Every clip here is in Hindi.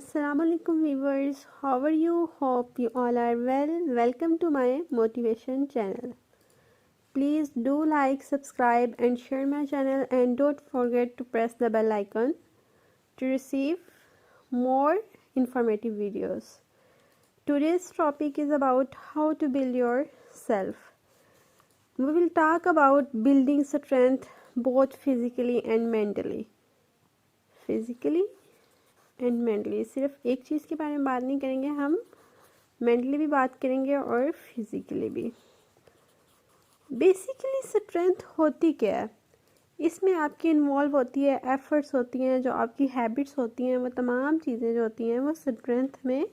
Assalamualaikum viewers, how are you? Hope you all are well. Welcome to my motivation channel. Please do like, subscribe and share my channel, and don't forget to press the bell icon to receive more informative videos. Today's topic is about how to build yourself. We will talk about building strength both physically and mentally. Physically and mentally, सिर्फ एक चीज़ के बारे में बात नहीं करेंगे, हम मेंटली भी बात करेंगे और फिज़िकली भी। बेसिकली स्ट्रेंथ होती क्या है? इसमें आपकी इन्वॉल्व होती है एफर्ट्स होती हैं, जो आपकी हैबिट्स होती हैं, वो तमाम चीज़ें जो होती हैं वो स्ट्रेंथ में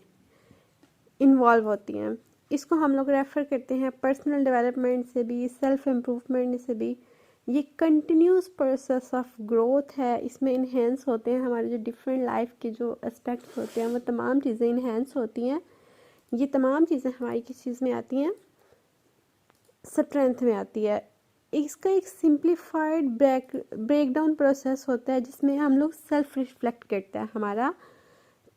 इन्वॉल्व होती हैं। इसको हम लोग रेफ़र करते हैं पर्सनल डेवलपमेंट से भी, सेल्फ इम्प्रूवमेंट से भी। ये कंटिन्यूस प्रोसेस ऑफ ग्रोथ है, इसमें इन्हेंस होते हैं हमारे जो डिफरेंट लाइफ के जो एस्पेक्ट्स होते हैं, वो तमाम चीज़ें इन्हेंस होती हैं। ये तमाम चीज़ें हमारी किस चीज़ में आती हैं? स्ट्रेंथ में आती है। इसका एक सिंप्लीफाइड ब्रेक डाउन प्रोसेस होता है जिसमें हम लोग सेल्फ रिफ्लेक्ट करते हैं। हमारा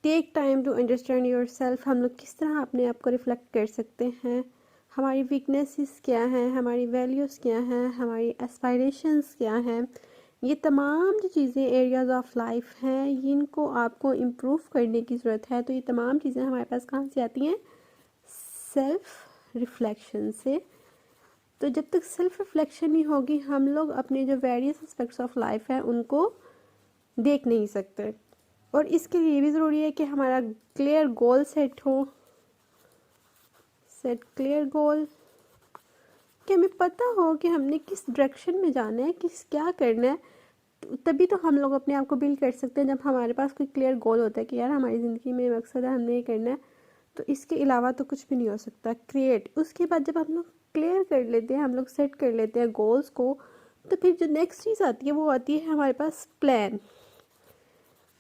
take time to understand yourself, हम लोग किस तरह अपने आप को रिफ्लेक्ट कर सकते हैं, हमारी वीकनेसेस क्या हैं, हमारी वैल्यूज़ क्या हैं, हमारी एस्पायरेशंस क्या हैं। ये तमाम जो चीज़ें एरियाज ऑफ लाइफ हैं, इनको आपको इम्प्रूव करने की ज़रूरत है। तो ये तमाम चीज़ें हमारे पास कहाँ से आती हैं? सेल्फ रिफ्लेक्शन से। तो जब तक सेल्फ रिफ्लेक्शन नहीं होगी, हम लोग अपने जो वेरियस एस्पेक्ट्स ऑफ लाइफ है उनको देख नहीं सकते। और इसके लिए भी ज़रूरी है कि हमारा क्लियर गोल सेट हो। सेट क्लियर गोल कि हमें पता हो कि हमने किस डायरेक्शन में जाना है, क्या करना है। तभी तो हम लोग अपने आप को बिल्ड कर सकते हैं, जब हमारे पास कोई क्लियर गोल होता है कि यार हमारी ज़िंदगी में मकसद है, हमने ये करना है। तो इसके अलावा तो कुछ भी नहीं हो सकता। क्रिएट, उसके बाद जब हम लोग क्लियर कर लेते हैं, हम लोग सेट कर लेते हैं गोल्स को, तो फिर जो नेक्स्ट चीज़ आती है वो आती है हमारे पास प्लान।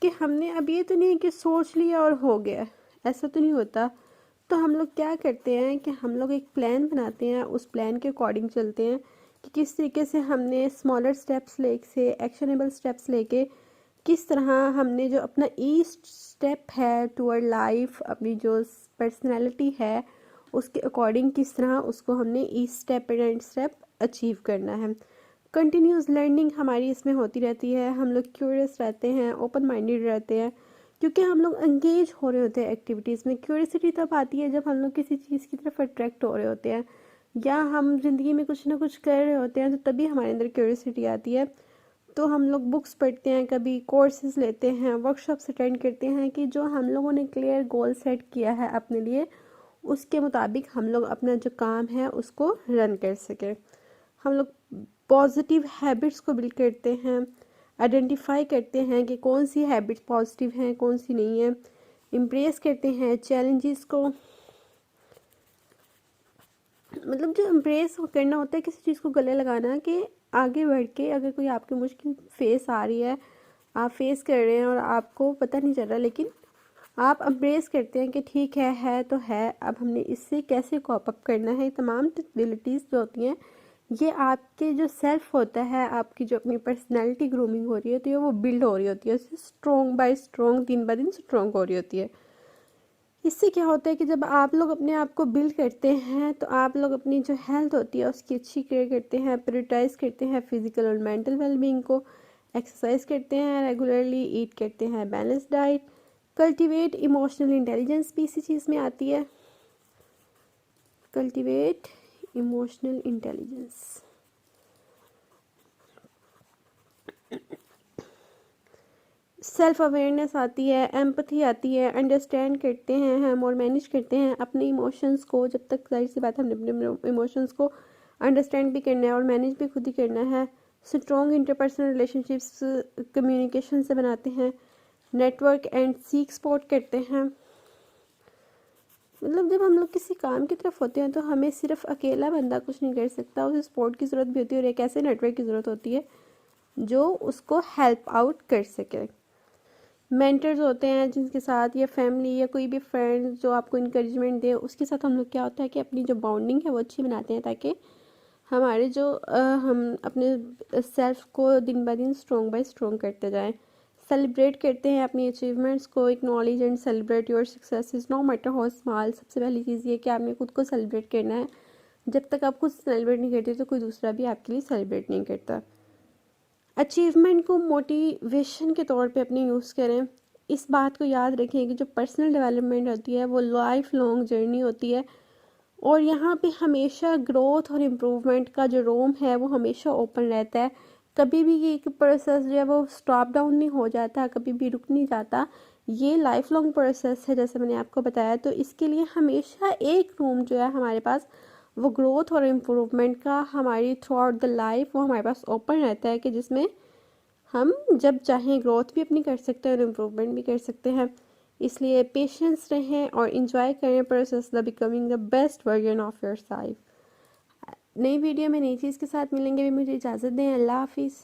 कि हमने अब ये तो नहीं है कि सोच लिया और हो गया, ऐसा तो नहीं होता। तो हम लोग क्या करते हैं कि हम लोग एक प्लान बनाते हैं, उस प्लान के अकॉर्डिंग चलते हैं कि किस तरीके से हमने स्मॉलर स्टेप्स से एक्शनेबल स्टेप्स लेके किस तरह हमने जो अपना ईस्ट स्टेप है टूवर्ड लाइफ, अपनी जो पर्सनैलिटी है उसके अकॉर्डिंग किस तरह उसको हमने east step and step achieve करना है। कंटिन्यूस लर्निंग हमारी इसमें होती रहती है। हम लोग क्यूरियस रहते हैं, ओपन माइंडेड रहते हैं, क्योंकि हम लोग एंगेज हो रहे होते हैं एक्टिविटीज़ में। क्यूरियसिटी तब आती है जब हम लोग किसी चीज़ की तरफ अट्रैक्ट हो रहे होते हैं, या हम ज़िंदगी में कुछ ना कुछ कर रहे होते हैं, तो तभी हमारे अंदर क्यूरियसिटी आती है। तो हम लोग बुक्स पढ़ते हैं, कभी कोर्सेज लेते हैं, वर्कशॉप्स अटेंड करते हैं कि जो हम लोगों ने क्लियर गोल सेट किया है अपने लिए, उसके मुताबिक हम लोग अपना जो काम है उसको रन कर सकें। हम लोग पॉजिटिव हैबिट्स को बिल्ड करते हैं, आइडेंटिफाई करते हैं कि कौन सी हैबिट्स पॉजिटिव हैं, कौन सी नहीं है। इम्प्रेस करते हैं चैलेंजेस को, मतलब जो इम्प्रेस करना होता है किसी चीज़ को गले लगाना, कि आगे बढ़ के अगर कोई आपकी मुश्किल फेस आ रही है, आप फेस कर रहे हैं और आपको पता नहीं चल रहा, लेकिन आप एम्प्रेस करते हैं कि ठीक है तो है, अब हमने इससे कैसे कॉप अप करना है। तमाम एबिलिटीज़ जो होती हैं, ये आपके जो सेल्फ होता है, आपकी जो अपनी पर्सनैलिटी ग्रूमिंग हो रही होती है, वो बिल्ड हो रही होती है, स्ट्रॉन्ग बाय स्ट्रॉन्ग, दिन ब दिन स्ट्रॉन्ग हो रही होती है। इससे क्या होता है कि जब आप लोग अपने आप को बिल्ड करते हैं, तो आप लोग अपनी जो हेल्थ होती है उसकी अच्छी केयर करते हैं, प्रायोरिटाइज करते हैं फिजिकल और मेंटल वेलबींग को, एक्सरसाइज करते हैं रेगुलरली, ईट करते हैं balance diet, cultivate emotional intelligence भी इसी चीज़ में आती है। Cultivate emotional intelligence, self awareness आती है, एम्पथी आती है, अंडरस्टैंड करते हैं हम और मैनेज करते हैं अपने इमोशंस को। जब तक जाहिर सी बात हमने अपने इमोशंस को अंडरस्टैंड भी करना है और मैनेज भी खुद ही करना है। स्ट्रॉन्ग इंटरपर्सनल रिलेशनशिप्स कम्युनिकेशन से बनाते हैं, नेटवर्क एंड सीक सपोर्ट करते हैं। मतलब जब हम लोग किसी काम की तरफ होते हैं तो हमें सिर्फ अकेला बंदा कुछ नहीं कर सकता, उसे सपोर्ट की ज़रूरत भी होती है और एक ऐसे नेटवर्क की ज़रूरत होती है जो उसको हेल्प आउट कर सके। मेंटर्स होते हैं जिनके साथ, या फैमिली या कोई भी फ्रेंड जो आपको इंकरेजमेंट दे, उसके साथ हम लोग क्या होता है कि अपनी जो बॉन्डिंग है वो अच्छी बनाते हैं, ताकि हमारे जो हम अपने सेल्फ को दिन ब दिन स्ट्रॉन्ग बाय स्ट्रॉन्ग करते जाएं। सेलिब्रेट करते हैं अपनी अचीवमेंट्स को, acknowledge and celebrate your successes no matter how small. सबसे पहली चीज़ ये कि आपने खुद को सेलिब्रेट करना है। जब तक आप खुद सेलिब्रेट नहीं करते तो कोई दूसरा भी आपके लिए सेलिब्रेट नहीं करता। अचीवमेंट को मोटिवेशन के तौर पे अपने यूज़ करें। इस बात को याद रखें कि जो पर्सनल डेवलपमेंट होती है वो लाइफ लॉन्ग जर्नी होती है, और यहाँ पे हमेशा ग्रोथ और इम्प्रूवमेंट का जो रूम है वो हमेशा ओपन रहता है। कभी भी ये प्रोसेस जो है वो स्टॉप डाउन नहीं हो जाता, कभी भी रुक नहीं जाता। ये लाइफ लॉन्ग प्रोसेस है जैसे मैंने आपको बताया। तो इसके लिए हमेशा एक रूम जो है हमारे पास वो ग्रोथ और इम्प्रूवमेंट का हमारी थ्रू आउट द लाइफ वो हमारे पास ओपन रहता है, कि जिसमें हम जब चाहें ग्रोथ भी अपनी कर सकते हैं और इम्प्रूवमेंट भी कर सकते हैं। इसलिए पेशेंस रहें और इन्जॉय करें process the becoming the best version of your self. नई वीडियो में नई चीज़ के साथ मिलेंगे। भी मुझे इजाज़त दें। अल्लाह हाफिज़।